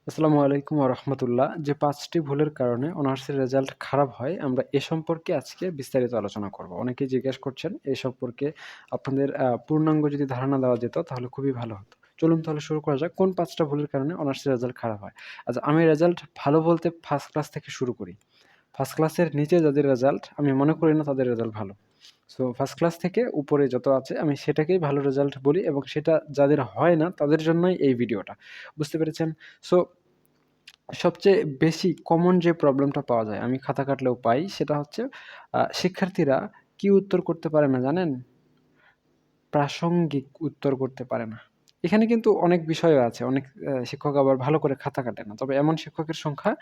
আসসালামু আলাইকুম ওয়া রাহমাতুল্লাহ। যে ৫ টি ভুলের কারণে অনার্সের রেজাল্ট খারাপ হয়, আমরা এ সম্পর্কে আজকে বিস্তারিত আলোচনা করব। অনেকেই জিজ্ঞেস করছেন এ সম্পর্কে আপনাদের পূর্ণাঙ্গ যদি ধারণা দেওয়া যেত তাহলে খুবই ভালো হতো। চলুন তাহলে শুরু করা যাক। কোন ৫ টা ভুলের কারণে অনার্সের রেজাল্ট খারাপ হয়? আচ্ছা, আমি রেজাল্ট ভালো বলতে ফার্স্ট ক্লাস থেকে শুরু করি। ফার্স্ট ক্লাসের নিচে যাদের রেজাল্ট আমি মনে করি না তাদের রেজাল্ট ভালো। সো ফার্স্ট ক্লাস থেকে উপরে যত আছে আমি সেটাকেই ভালো রেজাল্ট বলি এবং সেটা যাদের হয় না তাদের জন্যই এই ভিডিওটা। বুঝতে পেরেছেন? সো সবচেয়ে বেশি কমন যে প্রবলেমটা পাওয়া যায়, আমি খাতা কাটলেও পাই, সেটা হচ্ছে শিক্ষার্থীরা কি উত্তর করতে পারে না জানেন? প্রাসঙ্গিক উত্তর করতে পারে না। এখানে কিন্তু অনেক বিষয় আছে। অনেক শিক্ষক আবার ভালো করে খাতা কাটে না। তবে এমন শিক্ষকের সংখ্যা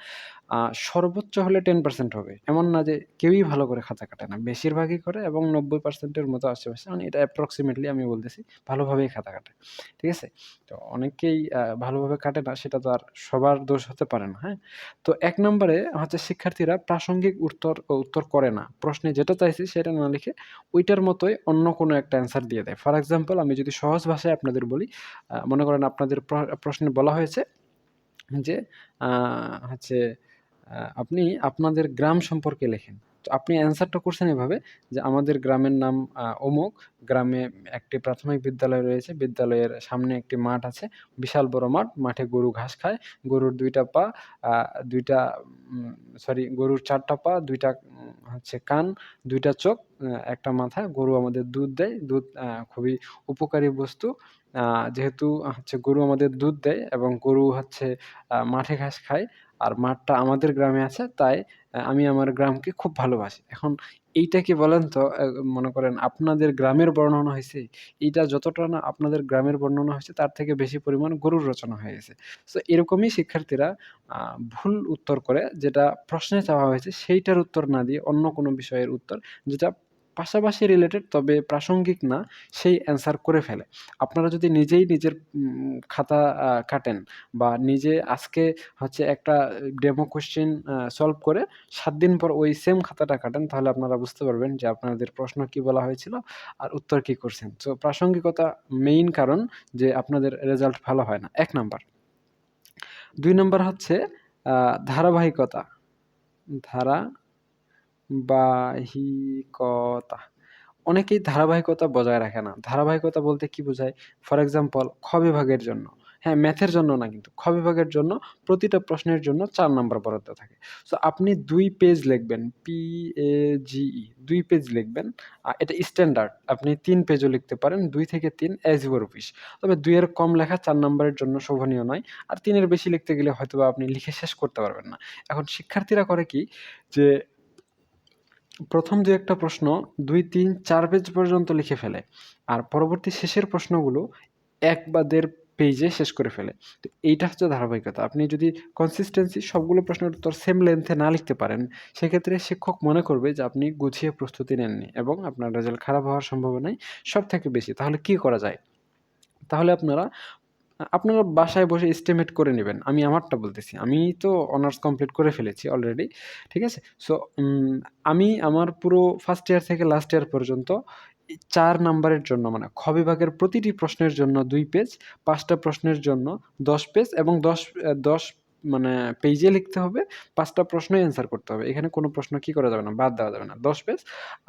আ সর্বোচ্চ হলে 10% হবে। এমন না যে কেউই ভালো করে খাতা কাটে না। বেশিরভাগই করে এবং 90% এর মতো আশেপাশে, মানে এটা approximately আমি বলতেছি, ভালোভাবেই খাতা কাটে। ঠিক আছে? তো অনেকেই ভালোভাবে কাটে না, সেটা তো আর সবার দোষ হতে পারে না, হ্যাঁ? তো ১ নম্বরে হচ্ছে শিক্ষার্থীরা প্রাসঙ্গিক উত্তর করে না। প্রশ্নে যেটা চাইছি সেটা না লিখে ওইটার মতোই অন্য কোনো একটা অ্যান্সার দিয়ে দেয়। ফর এক্সাম্পল, আমি যদি সহজ ভাষায় আপনাদের বলি, মনে করেন আপনাদের প্রশ্নে বলা হয়েছে যে আ হচ্ছে আপনি আপনাদের গ্রাম সম্পর্কে লেখেন। তো আপনি অ্যান্সারটা করছেন এভাবে যে, আমাদের গ্রামের নাম অমুক, গ্রামে একটি প্রাথমিক বিদ্যালয় রয়েছে, বিদ্যালয়ের সামনে একটি মাঠ আছে, বিশাল বড় মাঠ, মাঠে গরু ঘাস খায়, গরুর ২ টা পা, আ ২ টা উম সরি গরুর ৪ টা পা, ২ টা হচ্ছে কান, ২ টা চোখ, ১ টা মাথা, গরু আমাদের দুধ দেয়, দুধ খুবই উপকারী বস্তু। আ যেহেতু হচ্ছে গরু আমাদের দুধ দেয় এবং গরু হচ্ছে মাঠে ঘাস খায়। আর মাঠটা আমাদের গ্রামে আছে, তাই আমি আমার গ্রামকে খুব ভালোবাসি। এখন এইটা কি বলেন তো, মনে করেন আপনাদের গ্রামের বর্ণনা হইছে, এইটা যতটা না আপনাদের গ্রামের বর্ণনা হইছে তার থেকে বেশি পরিমাণ গরুর রচনা হয়ে গেছে। সো এরকমই শিক্ষার্থীরা আ ভুল উত্তর করে, যেটা প্রশ্নে চাওয়া হয়েছে সেইটার উত্তর না দিয়ে অন্য কোনো বিষয়ের উত্তর, যেটা পাশাপাশি রিলেটেড তবে প্রাসঙ্গিক না, সেই অ্যান্সার করে ফেলে। আপনারা যদি নিজেই নিজের খাতা কাটেন বা নিজে আজকে হচ্ছে একটা ডেমো কোয়েশ্চেন সলভ করে ৭ দিন পর ওই সেম খাতাটা কাটেন, তাহলে আপনারা বুঝতে পারবেন যে আপনাদের প্রশ্ন কি বলা হয়েছিল আর উত্তর কি করছেন। সো প্রাসঙ্গিকতা মেইন কারণ যে আপনাদের রেজাল্ট ভালো হয় না, ১ নাম্বার। ২ নাম্বার হচ্ছে আ ধারাবাহিকতা। ধারাবাহিকতা। অনেকেই ধারাবাহিকতা বজায় রাখে না। ধারাবাহিকতা বলতে কি বোঝায়? ফর এক্সাম্পল, খ বিভাগের জন্য, হ্যাঁ, ম্যাথের জন্য না কিন্তু। খ বিভাগের জন্য প্রতিটা প্রশ্নের জন্য ৪ নাম্বার বরাদ্দ থাকে। সো আপনি ২ পেজ লিখবেন, PAGE ২ পেজ লিখবেন। এটা স্ট্যান্ডার্ড। আপনি ৩ পেজও লিখতে পারেন। ২ থেকে ৩ অ্যাজ ইউর উইশ। তবে ২ এর কম লেখা ৪ নাম্বারের জন্য শোভনীয় নয়। আর ৩ এর বেশি লিখতে গেলে হয়তোবা আপনি লিখে শেষ করতে পারবেন না। এখন শিক্ষার্থীরা করে কি যে, ১ম ২-১ টা প্রশ্ন ২, ৩, ৪ পেজ পর্যন্ত লিখে ফেলে। আর পরবর্তী শেষের প্রশ্নগুলো ১ বা ১.৫ পেজে শেষ করে ফেলে। তো এইটা হচ্ছে ধারাবাহিকতা। আপনি যদি কনসিস্টেন্সি সবগুলো প্রশ্নের উত্তর সেম লেন্থে না লিখতে পারেন, সেক্ষেত্রে শিক্ষক মনে করবে যে আপনি গুছিয়ে প্রস্তুতি নেননি এবং আপনার রেজাল্ট খারাপ হওয়ার সম্ভাবনাই সবথেকে বেশি। তাহলে কি করা যায়? তাহলে আপনারা বাসায় বসে এস্টিমেট করে নিবেন। আমি আমারটা বলতেছি। আমি তো অনার্স কমপ্লিট করে ফেলেছি অলরেডি। ঠিক আছে? সো আমি আমার পুরো ফার্স্ট ইয়ার থেকে লাস্ট ইয়ার পর্যন্ত ৪ নাম্বারের জন্য, মানে খ বিভাগের প্রতিটি প্রশ্নের জন্য ২ পেজ, ৫ টা প্রশ্নের জন্য ১০ পেজ এবং ১০ মানে পেইজে লিখতে হবে। ৫ টা প্রশ্নই অ্যান্সার করতে হবে। এখানে কোনো প্রশ্ন কি করা যাবে না, বাদ দেওয়া যাবে না। ১০ পেজ।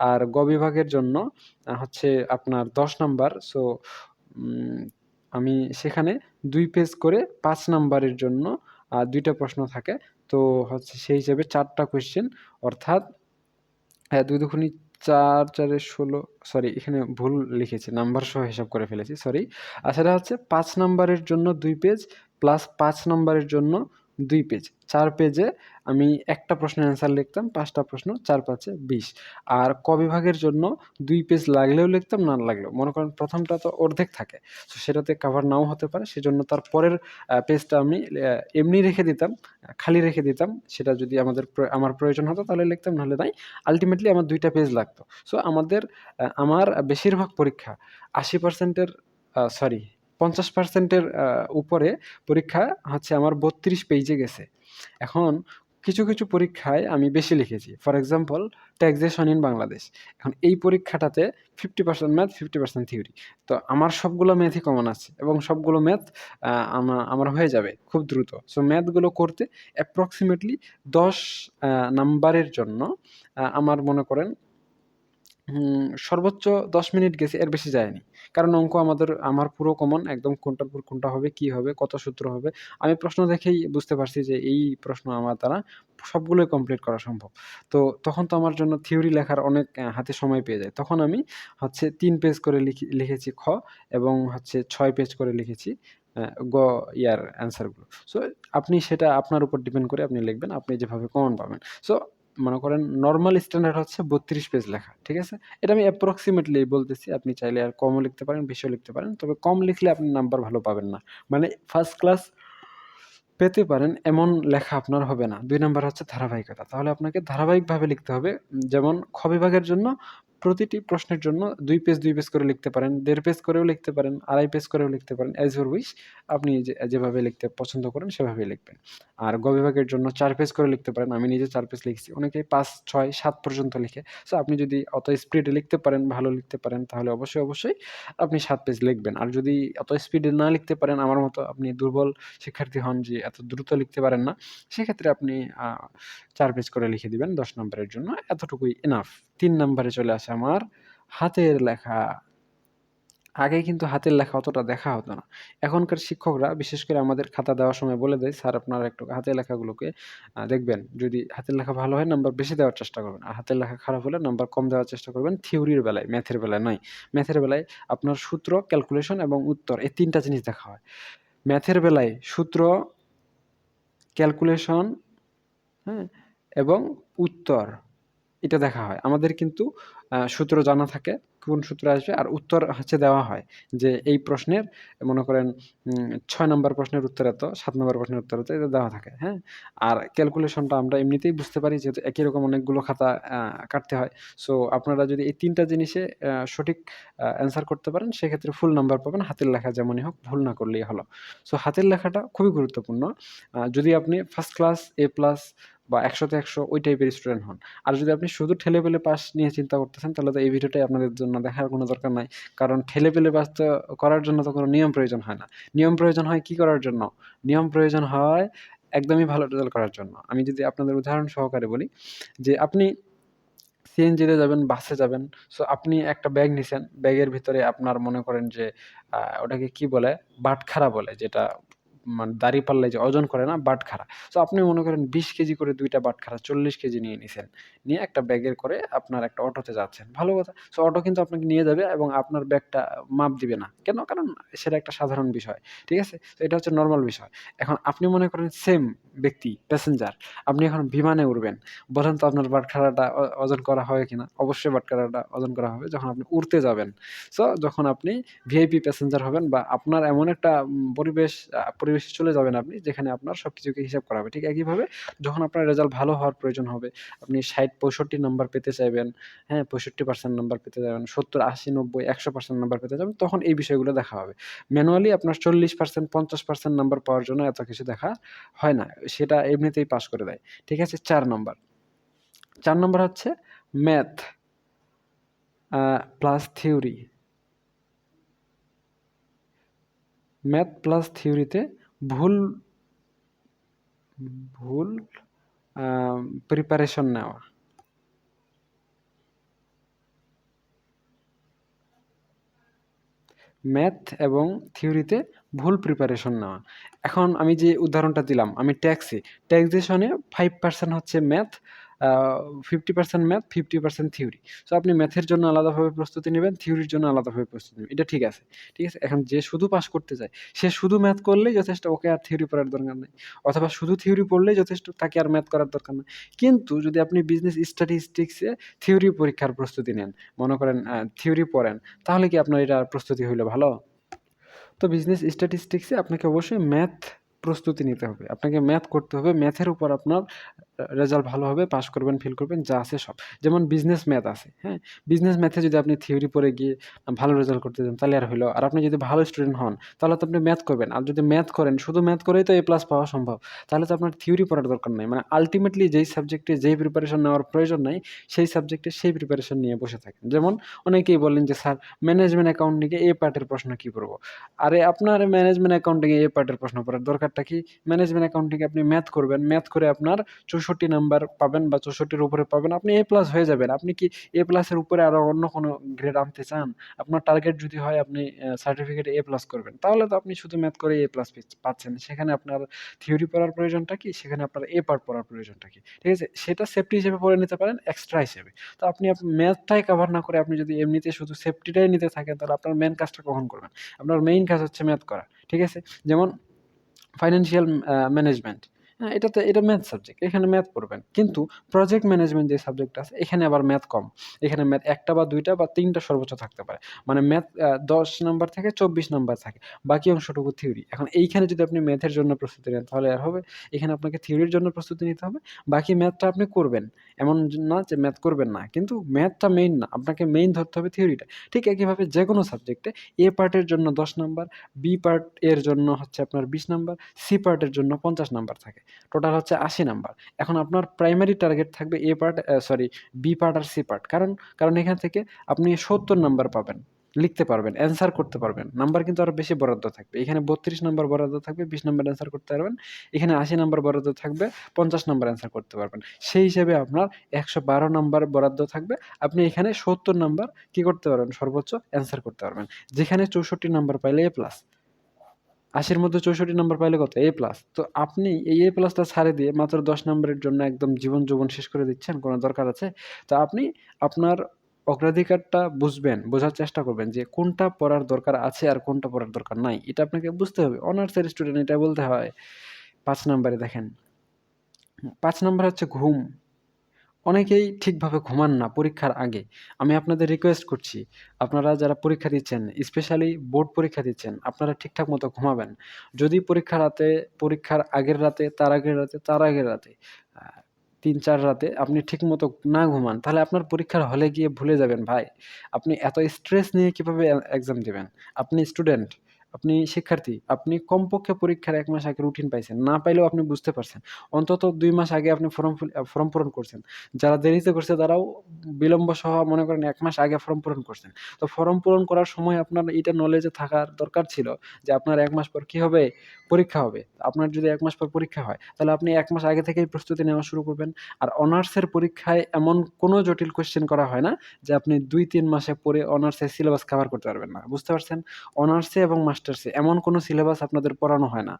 আর গ বিভাগের জন্য হচ্ছে আপনার ১০ নাম্বার। সো উম আমি সেখানে ২ পেজ করে ৫ নাম্বারের জন্য ২ টা প্রশ্ন থাকে। তো হচ্ছে সেই হিসেবে ৪ টা কোয়েশ্চেন, অর্থাৎ হ্যাঁ, ২ দুগুণি ৪, ৪ এ ১৬, সরি এখানে ভুল লিখেছি। নাম্বার সহ হিসাব করে ফেলেছি। সরি। সেটা হচ্ছে ৫ নাম্বারের জন্য ২ পেজ প্লাস ৫ নাম্বারের জন্য ২ পেজ। ৪ পেজে আমি একটা প্রশ্নের অ্যান্সার লিখতাম। ৫ টা প্রশ্ন, ৪ ৫ এ ২০। আর ক বিভাগের জন্য ২ পেজ লাগলেও লিখতাম, না লাগলেও। মনে করেন ১ম টা তো অর্ধেক থাকে। সো সেটাতে কভার নাও হতে পারে। সেজন্য তার পরের পেজটা আমি এমনি রেখে দিতাম, খালি রেখে দিতাম। সেটা যদি আমার প্রয়োজন হতো তাহলে লিখতাম, নাহলে নাই। আল্টিমেটলি আমার ২ টা পেজ লাগতো। সো আমার বেশিরভাগ পরীক্ষা ৮০% এর সরি ৫০% এর উপরে পরীক্ষা হচ্ছে আমার ৩২ পেইজে গেছে। এখন কিছু, কিছু পরীক্ষায় আমি বেশি লিখেছি। For example taxation in Bangladesh. এখন এই পরীক্ষাটাতে 50% ম্যাথ, 50% থিওরি। তো আমার সবগুলো ম্যাথই কমন আছে এবং সবগুলো ম্যাথ আমার হয়ে যাবে খুব দ্রুত। সো ম্যাথগুলো করতে অ্যাপ্রক্সিমেটলি 10 নাম্বারের জন্য আমার মনে করেন সর্বোচ্চ ১০ মিনিট গেছে, এর বেশি যায়নি। কারণ অঙ্ক আমার পুরো কমন, একদম কোনটার পর কোনটা হবে, কি হবে, কত সূত্র হবে। আমি প্রশ্ন দেখেই বুঝতে পারছি যে এই প্রশ্ন আমার দ্বারা সবগুলোই কমপ্লিট করা সম্ভব। তো তখন তো আমার জন্য থিওরি লেখার অনেক হাতে সময় পেয়ে যায়। তখন আমি ৩ পেজ করে লিখেছি খ এবং ৬ পেজ করে লিখেছি অ্যা গ ইয়ার অ্যান্সার গুলো। সো আপনি সেটা আপনার উপর ডিপেন্ড করে আপনি লিখবেন, আপনি যেভাবে কমন পাবেন। সো মনে করেন নরমাল স্ট্যান্ডার্ড ৩২ পেজ লেখা। ঠিক আছে? এটা আমি অ্যাপ্রক্সিমেটলি বলতেছি। আপনি চাইলে আর কমও লিখতে পারেন, বেশিও লিখতে পারেন। তবে কম লিখলে আপনি নাম্বার ভালো পাবেন না। মানে ফার্স্ট ক্লাস পেতে পারেন এমন লেখা আপনার হবে না। ২ নাম্বার ধারাবাহিকতা। তাহলে আপনাকে ধারাবাহিকভাবে লিখতে হবে। যেমন খ বিভাগের জন্য প্রতিটি প্রশ্নের জন্য ২ পেজ, ২ পেজ করে লিখতে পারেন, ১.৫ পেজ করেও লিখতে পারেন, ২.৫ পেজ করেও লিখতে পারেন। As your wish. আপনি যেভাবে লিখতে পছন্দ করেন সেভাবেই লিখবেন। আর গ বিভাগের জন্য ৪ পেজ করে লিখতে পারেন। আমি নিজে ৪ পেজ লিখছি। অনেকে ৫, ৬, ৭ পর্যন্ত লিখে। সো আপনি যদি অত স্পিডে লিখতে পারেন, ভালো লিখতে পারেন তাহলে অবশ্যই, অবশ্যই আপনি ৭ পেজ লিখবেন। আর যদি অত স্পিডে না লিখতে পারেন, আমার মতো আপনি দুর্বল শিক্ষার্থী হন যে এত দ্রুত লিখতে পারেন না, সেক্ষেত্রে আপনি ৪ পেজ করে লিখে দিবেন ১০ নাম্বারের জন্য। এতটুকুই এনাফ। ৩ নাম্বারে চলে আসে আমার হাতের লেখা। আগে কিন্তু হাতের লেখা অতটা দেখা হতো না। এখনকার শিক্ষকরা বিশেষ করে আমাদের খাতা দেওয়ার সময় বলে দেয়, "স্যার আপনারা একটু হাতের লেখাগুলোকে দেখবেন। যদি হাতের লেখা ভালো হয় নাম্বার বেশি দেওয়ার চেষ্টা করবেন। আর হাতের লেখা খারাপ হলে নাম্বার কম দেওয়ার চেষ্টা করবেন থিওরির বেলায়, ম্যাথের বেলায় নয়। ম্যাথের বেলায় আপনার সূত্র, ক্যালকুলেশন এবং উত্তর এই ৩ টা জিনিস দেখা হয়। ম্যাথের বেলায় সূত্র, ক্যালকুলেশন, হ্যাঁ? এবং উত্তর এটা দেখা হয়। আমাদের কিন্তু সূত্র জানা থাকে, কোন সূত্র আসবে আর উত্তর দেওয়া হয়। যে এই প্রশ্নের মনে করেন ৬ নাম্বার প্রশ্নের উত্তর এত, ৭ নাম্বার প্রশ্নের উত্তর এত, এটা দেওয়া থাকে, হ্যাঁ? আর ক্যালকুলেশনটা আমরা এমনিতেই বুঝতে পারি যেহেতু একই রকম অনেকগুলো খাতা কাটতে হয়। সো আপনারা যদি এই ৩ টা জিনিসে সঠিক অ্যান্সার করতে পারেন সেক্ষেত্রে ফুল নাম্বার পাবেন। হাতের লেখা যেমনই হোক ভুল না করলেই হলো। সো হাতের লেখাটা খুবই গুরুত্বপূর্ণ। যদি আপনি ফার্স্ট ক্লাস, এ প্লাস বা ১০০ তে ১০০ ওই টাইপের স্টুডেন্ট হন। আর যদি আপনি শুধু ঠেলে-পেলে পাস নিয়ে চিন্তা করতেছেন তাহলে তো এই ভিডিওটাই আপনাদের জন্য দেখার কোনো দরকার নাই। কারণ ঠেলে-পেলে পাস তো করার জন্য তো কোনো নিয়ম প্রয়োজন হয় না। নিয়ম প্রয়োজন হয় কি করার জন্য? নিয়ম প্রয়োজন হয় একদমই ভালো রেজাল্ট করার জন্য। আমি যদি আপনাদের উদাহরণ সহকারে বলি যে আপনি সিএনজিতে যাবেন, বাসে যাবেন। সো আপনি একটা ব্যাগ নিছেন। ব্যাগের ভিতরে আপনার মনে করেন যে ওটাকে কি বলে? বাটখারা বলে যেটা মানে দাঁড়িপাল্লায় যে ওজন করে না? বাটখারা। সো আপনি মনে করেন ২০ কেজি করে ২ টা বাটখারা ৪০ কেজি নিয়ে নিছেন। নিয়ে একটা ব্যাগের করে আপনার একটা অটোতে যাচ্ছেন। ভালো কথা। সো অটো কিন্তু আপনাকে নিয়ে যাবে এবং আপনার ব্যাগটা মাপ দিবে না। কেন? কারণ সেটা একটা সাধারণ বিষয়। ঠিক আছে? তো এটা হচ্ছে নরমাল বিষয়। এখন আপনি মনে করেন সেম ব্যক্তি, প্যাসেঞ্জার। আপনি এখন বিমানে উড়বেন। বলেন তো আপনার বাটখারাটা ওজন করা হয় কিনা? অবশ্যই বাটখারাটা ওজন করা হবে যখন আপনি উড়তে যাবেন। সো যখন আপনি ভিআইপি প্যাসেঞ্জার হবেন বা আপনার এমন একটা পরিবেশে চলে যাবেন আপনি যেখানে আপনার সবকিছুকে হিসাব করা হবে। ঠিক একইভাবে যখন আপনার রেজাল্ট ভালো হওয়ার প্রয়োজন হবে, আপনি ৬০-৬৫ নাম্বার পেতে চাইবেন, হ্যাঁ? ৬৫% নাম্বার পেতে যাবেন, ৭০, ৮০, ৯০, ১০০% নাম্বার পেতে যাবেন, তখন এই বিষয়গুলো দেখা হবে। ম্যানুয়ালি আপনার ৪০%, ৫০% নাম্বার পাওয়ার জন্য এত কিছু দেখা হয় না। সেটা এমনিতেই পাস করে দেয়। ঠিক আছে? ৪ নাম্বার। ৪ নাম্বার হচ্ছে math plus theory. Math plus থিওরিতে ভুল ভুল আ প্রিপারেশন নেওয়া। ম্যাথ এবং থিওরিতে ভুল প্রিপারেশন নেওয়া। এখন আমি যে উদাহরণটা দিলাম, আমি ট্যাক্সেশনে ৫% হচ্ছে ম্যাথ, আ ৫০% ম্যাথ, ৫০% থিওরি। সো আপনি ম্যাথের জন্য আলাদাভাবে প্রস্তুতি নিবেন, থিওরির জন্য আলাদাভাবে প্রস্তুতি নিবেন। এটা ঠিক আছে। ঠিক আছে? এখন যে শুধু পাস করতে চায়, সে শুধু ম্যাথ করলেই যথেষ্ট, ওকে আর থিওরি পড়ার দরকার নাই। অথবা শুধু থিওরি পড়লেই যথেষ্ট, তাকে আর ম্যাথ করার দরকার নাই। কিন্তু যদি আপনি বিজনেস স্ট্যাটিস্টিকসে থিওরি পরীক্ষার প্রস্তুতি নেন, মনে করেন থিওরি পড়েন, তাহলে কি আপনার এটার প্রস্তুতি হইল ভালো? তো বিজনেস স্ট্যাটিস্টিক্সে আপনাকে অবশ্যই ম্যাথ প্রস্তুতি নিতে হবে। আপনাকে ম্যাথ করতে হবে। ম্যাথের উপর আপনার রেজাল্ট ভালো হবে, পাস করবেন, ফেল করবেন, যা আছে সব। যেমন বিজনেস ম্যাথ আছে, হ্যাঁ? বিজনেস ম্যাথে যদি আপনি থিওরি পড়ে গিয়ে ভালো রেজাল্ট করতে যান তাহলে আর হইলো? আর আপনি যদি ভালো স্টুডেন্ট হন তাহলে তো আপনি ম্যাথ করবেন। আর যদি ম্যাথ করেন, শুধু ম্যাথ করেই তো A+ পাওয়া সম্ভব। তাহলে তো আপনার থিওরি পড়ার দরকার নাই। মানে আল্টিমেটলি যেই সাবজেক্টে যেই প্রিপারেশন নেওয়ার প্রয়োজন নাই, সেই সাবজেক্টে সেই প্রিপারেশন নিয়ে বসে থাকেন। যেমন অনেকেই বলেন যে, "স্যার ম্যানেজমেন্ট অ্যাকাউন্টিংয়ে এ পার্টের প্রশ্ন কি পড়বো?" আরে আপনার ম্যানেজমেন্ট অ্যাকাউন্টিংয়ে এ পার্টের প্রশ্ন পড়ার দরকারটা কি? ম্যানেজমেন্ট অ্যাকাউন্টিংয়ে আপনি ম্যাথ করবেন। ম্যাথ করে আপনার 64 নাম্বার পাবেন বা 64 এর উপরে পাবেন। আপনি A+ হয়ে যাবেন। আপনি কি A+ এর উপরে আরো অন্য কোনো গ্রেড আনতে চান? আপনার টার্গেট যদি হয় আপনি সার্টিফিকেটে A+ করবেন, তাহলে তো আপনি শুধু ম্যাথ করেই A+ পাচ্ছেন। সেখানে আপনার থিওরি পড়ার প্রয়োজনটা কি? সেখানে আপনার এ পার্ট পড়ার প্রয়োজনটা কি? ঠিক আছে? সেটা সেফটি হিসেবে পড়ে নিতে পারেন, এক্সট্রা হিসেবে। তো আপনি ম্যাথটাই কভার না করে আপনি যদি এমনিতে শুধু সেফটিটাই নিতে থাকেন, তাহলে আপনার মেইন কাজটা কখন করবেন? আপনার মেইন কাজ হচ্ছে ম্যাথ করা। ঠিক আছে? যেমন ফাইন্যান্সিয়াল ম্যানেজমেন্ট, হ্যাঁ? এটা ম্যাথ সাবজেক্ট। এখানে ম্যাথ পড়বেন। কিন্তু প্রজেক্ট ম্যানেজমেন্ট যে সাবজেক্টটা আছে এখানে আবার ম্যাথ কম। এখানে ম্যাথ ১ টা বা ২ টা বা ৩ টা সর্বোচ্চ থাকতে পারে। মানে ম্যাথ ১০ নাম্বার থেকে ২৪ নাম্বার থাকে। বাকি অংশটুকু থিওরি। এখন এইখানে যদি আপনি ম্যাথের জন্য প্রস্তুতি নেন তাহলে আর হবে? এখানে আপনাকে থিওরির জন্য প্রস্তুতি নিতে হবে। বাকি ম্যাথটা আপনি করবেন। এমন না যে ম্যাথ করবেন না। কিন্তু ম্যাথটা মেইন না। আপনাকে মেইন ধরতে হবে থিওরিটা। ঠিক একইভাবে যেকোনো সাবজেক্টে এ পার্টের জন্য ১০ নাম্বার, বি পার্ট এর জন্য হচ্ছে আপনার ২০ নাম্বার, সি পার্টের জন্য ৫০ নাম্বার থাকে। টোটাল হচ্ছে ৮০ নাম্বার। এখন আপনার প্রাইমারি টার্গেট থাকবে এ পার্ট সরি বি পার্ট আর সি পার্ট। কারণ এখান থেকে আপনি ৭০ নাম্বার পাবেন। লিখতে পারবেন, অ্যান্সার করতে পারবেন। নাম্বার কিন্তু আরো বেশি বরাদ্দ থাকবে। এখানে ৩২ নাম্বার বরাদ্দ থাকবে, ২০ নাম্বার অ্যান্সার করতে পারবেন। এখানে ৮০ নাম্বার বরাদ্দ থাকবে, ৫০ নাম্বার অ্যান্সার করতে পারবেন। সেই হিসেবে আপনার ১১২ নাম্বার বরাদ্দ থাকবে। আপনি এখানে ৭০ নাম্বার কি করতে পারবেন? সর্বোচ্চ অ্যান্সার করতে পারবেন। যেখানে 64 নাম্বার পাইলে A+। ৮০ র মধ্যে ৬৪ নাম্বার পাইলে কত? A+। তো আপনি এই A+ টা ছাড়ে দিয়ে মাত্র ১০ নাম্বারের জন্য একদম জীবন যৌবন শেষ করে দিচ্ছেন, কোনো দরকার আছে? তো আপনি আপনার অগ্রাধিকারটা বুঝবেন, বোঝার চেষ্টা করবেন যে কোনটা পড়ার দরকার আছে আর কোনটা পড়ার দরকার নাই। এটা আপনাকে বুঝতে হবে। অনার্সের স্টুডেন্ট এটা বলতে হয়। ৫ নাম্বারে দেখেন, ৫ নাম্বার হচ্ছে ঘুম। অনেকেই ঠিকভাবে ঘুমান না পরীক্ষার আগে। আমি আপনাদের রিকোয়েস্ট করছি, আপনারা যারা পরীক্ষা দিচ্ছেন, স্পেশালি বোর্ড পরীক্ষা দিচ্ছেন, আপনারা ঠিকঠাক মতো ঘুমাবেন। যদি পরীক্ষার আগের রাতে, তার আগের রাতে, তার আগের রাতে, আ ৩-৪ রাতে আপনি ঠিকমতো না ঘুমান, তাহলে আপনার পরীক্ষার হলে গিয়ে ভুলে যাবেন ভাই। আপনি এত স্ট্রেস নিয়ে কিভাবে এক্সাম দিবেন? আপনি স্টুডেন্ট, আপনি শিক্ষার্থী, আপনি কমপক্ষে পরীক্ষার ১ মাস আগে রুটিন পাইছেন। না পাইলেও আপনি বুঝতে পারছেন। অন্তত ২ মাস আগে আপনি ফর্ম পূরণ করছেন। যারা দেরিতে করছে তারাও বিলম্ব সহ মনে করেন ১ মাস আগে ফর্ম পূরণ করছেন। তো ফর্ম পূরণ করার সময় আপনার এইটা নলেজে থাকার দরকার ছিল যে আপনার ১ মাস পর কি হবে? পরীক্ষা হবে। আপনার যদি ১ মাস পর পরীক্ষা হয়, তাহলে আপনি ১ মাস আগে থেকেই প্রস্তুতি নেওয়া শুরু করবেন। আর অনার্সের পরীক্ষায় এমন কোনো জটিল কোয়েশ্চেন করা হয় না যে আপনি ২-৩ মাসে পড়ে অনার্সের সিলেবাস কভার করতে পারবেন না। বুঝতে পারছেন? অনার্সে এবং মাস্টার্সে এমন কোনো সিলেবাস আপনাদের পড়ানো হয় না।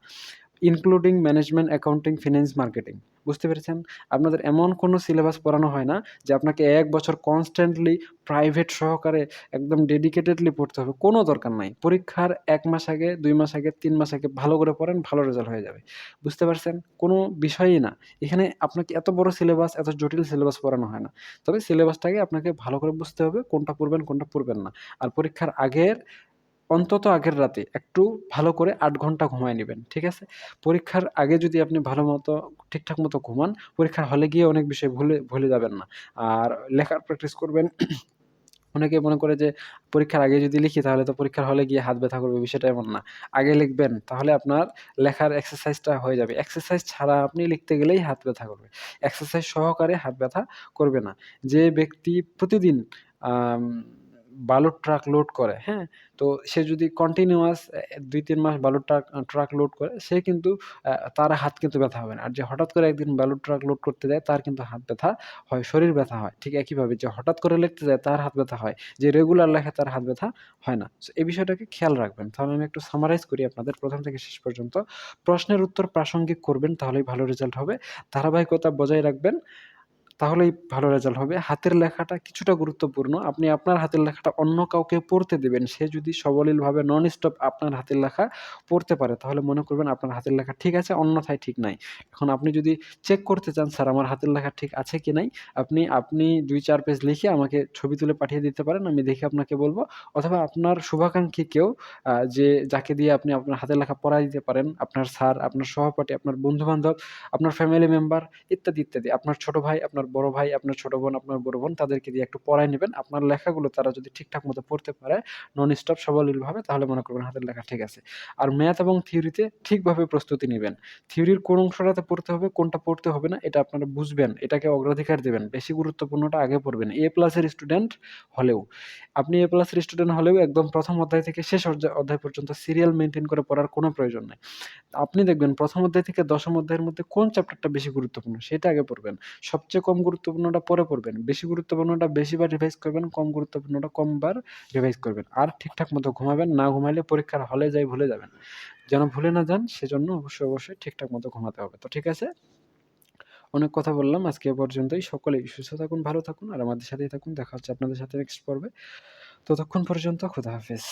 Including management, accounting, finance, marketing. বুঝতে পেরেছেন? আপনাদের এমন কোনো সিলেবাস পড়ানো হয় না যে আপনাকে ১ বছর কনস্ট্যান্টলি প্রাইভেট সহকারে একদম ডেডিকেটেডলি পড়তে হবে। কোনো দরকার নাই। পরীক্ষার ১ মাস আগে, ২ মাস আগে, ৩ মাস আগে ভালো করে পড়েন, ভালো রেজাল্ট হয়ে যাবে। বুঝতে পারছেন? কোনো বিষয়ই না। এখানে আপনাকে এত বড় সিলেবাস, এত জটিল সিলেবাস পড়ানো হয় না। তবে সিলেবাসটাকে আপনাকে ভালো করে বুঝতে হবে কোনটা পড়বেন, কোনটা পড়বেন না। আর পরীক্ষার অন্তত আগের রাতে একটু ভালো করে ৮ ঘন্টা ঘুমায় নিবেন। ঠিক আছে? পরীক্ষার আগে যদি আপনি ভালোমতো ঠিকঠাক মতো ঘুমান, পরীক্ষার হলে গিয়ে অনেক বিষয় ভুলে যাবেন না। আর লেখার প্র্যাকটিস করবেন। অনেকে মনে করে যে পরীক্ষার আগে যদি লিখি তাহলে তো পরীক্ষার হলে গিয়ে হাত ব্যথা করবে, বিষয়টা এমন না। আগে লিখবেন তাহলে আপনার লেখার এক্সারসাইজটা হয়ে যাবে। এক্সারসাইজ ছাড়া আপনি লিখতে গেলেই হাত ব্যথা করবে। এক্সারসাইজ সহকারে হাত ব্যথা করবে না। যে ব্যক্তি প্রতিদিন আম বালুর ট্রাক লোড করে, হ্যাঁ? তো সে যদি কন্টিনিউয়াস ২-৩ মাস বালুর ট্রাক লোড করে সে কিন্তু তার হাত কিন্তু ব্যথা হবে না। আর যে হঠাৎ করে একদিন বালুর ট্রাক লোড করতে যায় তার কিন্তু হাত ব্যথা হয়, শরীর ব্যথা হয়। ঠিক একইভাবে যে হঠাৎ করে লিখতে যায় তার হাত ব্যথা হয়। যে রেগুলার লেখে তার হাত ব্যথা হয় না। সো এই বিষয়টাকে খেয়াল রাখবেন। তাহলে আমি একটু সামারাইজ করি আপনাদের ১ম থেকে শেষ পর্যন্ত। প্রশ্নের উত্তর প্রাসঙ্গিক করবেন তাহলেই ভালো রেজাল্ট হবে। ধারাবাহিকতা বজায় রাখবেন। তাহলেই ভালো রেজাল্ট হবে। হাতের লেখাটা কিছুটা গুরুত্বপূর্ণ। আপনি আপনার হাতের লেখাটা অন্য কাউকে পড়তে দিবেন। সে যদি সাবলীলভাবে নন স্টপ আপনার হাতের লেখা পড়তে পারে, তাহলে মনে করবেন আপনার হাতের লেখা ঠিক আছে, অন্যথায় ঠিক নাই। এখন আপনি যদি চেক করতে চান, স্যার আমার হাতের লেখা ঠিক আছে কি নাই, আপনি ২-৪ পেজ লিখে আমাকে ছবি তুলে পাঠিয়ে দিতে পারেন। আমি দেখে আপনাকে বলব। অথবা আপনার শুভাকাঙ্ক্ষী কেউ যাকে দিয়ে আপনি আপনার হাতের লেখা পড়ায় দিতে পারেন, আপনার স্যার, আপনার সহপাঠী, আপনার বন্ধু-বান্ধব, আপনার ফ্যামিলি মেম্বার ইত্যাদি, ইত্যাদি। আপনার ছোট ভাই, আপনার বড় ভাই, আপনার ছোট বোন, আপনার বড় বোন তাদেরকে দিয়ে একটু পড়ায় নিবেন। আপনার লেখাগুলো তারা যদি ঠিকঠাক মতো পড়তে পারে নন স্টপ সাবলীলভাবে, তাহলে মনে করবেন হাতের লেখা ঠিক আছে। আর ম্যাথ এবং থিওরিতে ঠিকভাবে প্রস্তুতি নিবেন। থিওরির কোন অংশটাতে পড়তে হবে, কোনটা পড়তে হবে না এটা আপনারা বুঝবেন। এটাকে অগ্রাধিকার দিবেন। বেশি গুরুত্বপূর্ণটা আগে পড়বেন। এ প্লাসের স্টুডেন্ট হলেও আপনি এ প্লাসের স্টুডেন্ট হলেও একদম ১ম অধ্যায় থেকে শেষ অধ্যায় পর্যন্ত সিরিয়াল মেইনটেইন করে পড়ার কোনো প্রয়োজন নাই। আপনি দেখবেন ১ম অধ্যায় থেকে ১০ম অধ্যায়ের মধ্যে কোন চ্যাপ্টারটা বেশি গুরুত্বপূর্ণ সেটা আগে পড়বেন। সবচেয়ে কম গুরুত্বপূর্ণটা পরে পড়বেন। বেশি গুরুত্বপূর্ণটা বেশিবার রিভাইজ করবেন, কম গুরুত্বপূর্ণটা কমবার রিভাইজ করবেন। আর ঠিকঠাক মতো ঘুমাবেন। না ঘুমাইলে পরীক্ষার হলে যাই ভুলে যাবেন। যেন ভুলে না যান সেজন্য অবশ্যই ঠিকঠাক মতো ঘুমাতে হবে। তো ঠিক আছে? অনেক কথা বললাম। আজকে এ পর্যন্তই। সকলেই সুস্থ থাকুন, ভালো থাকুন আর আমাদের সাথেই থাকুন। দেখা হচ্ছে আপনাদের সাথে নেক্সট পর্বে। ততক্ষণ পর্যন্ত খোদা হাফেজ।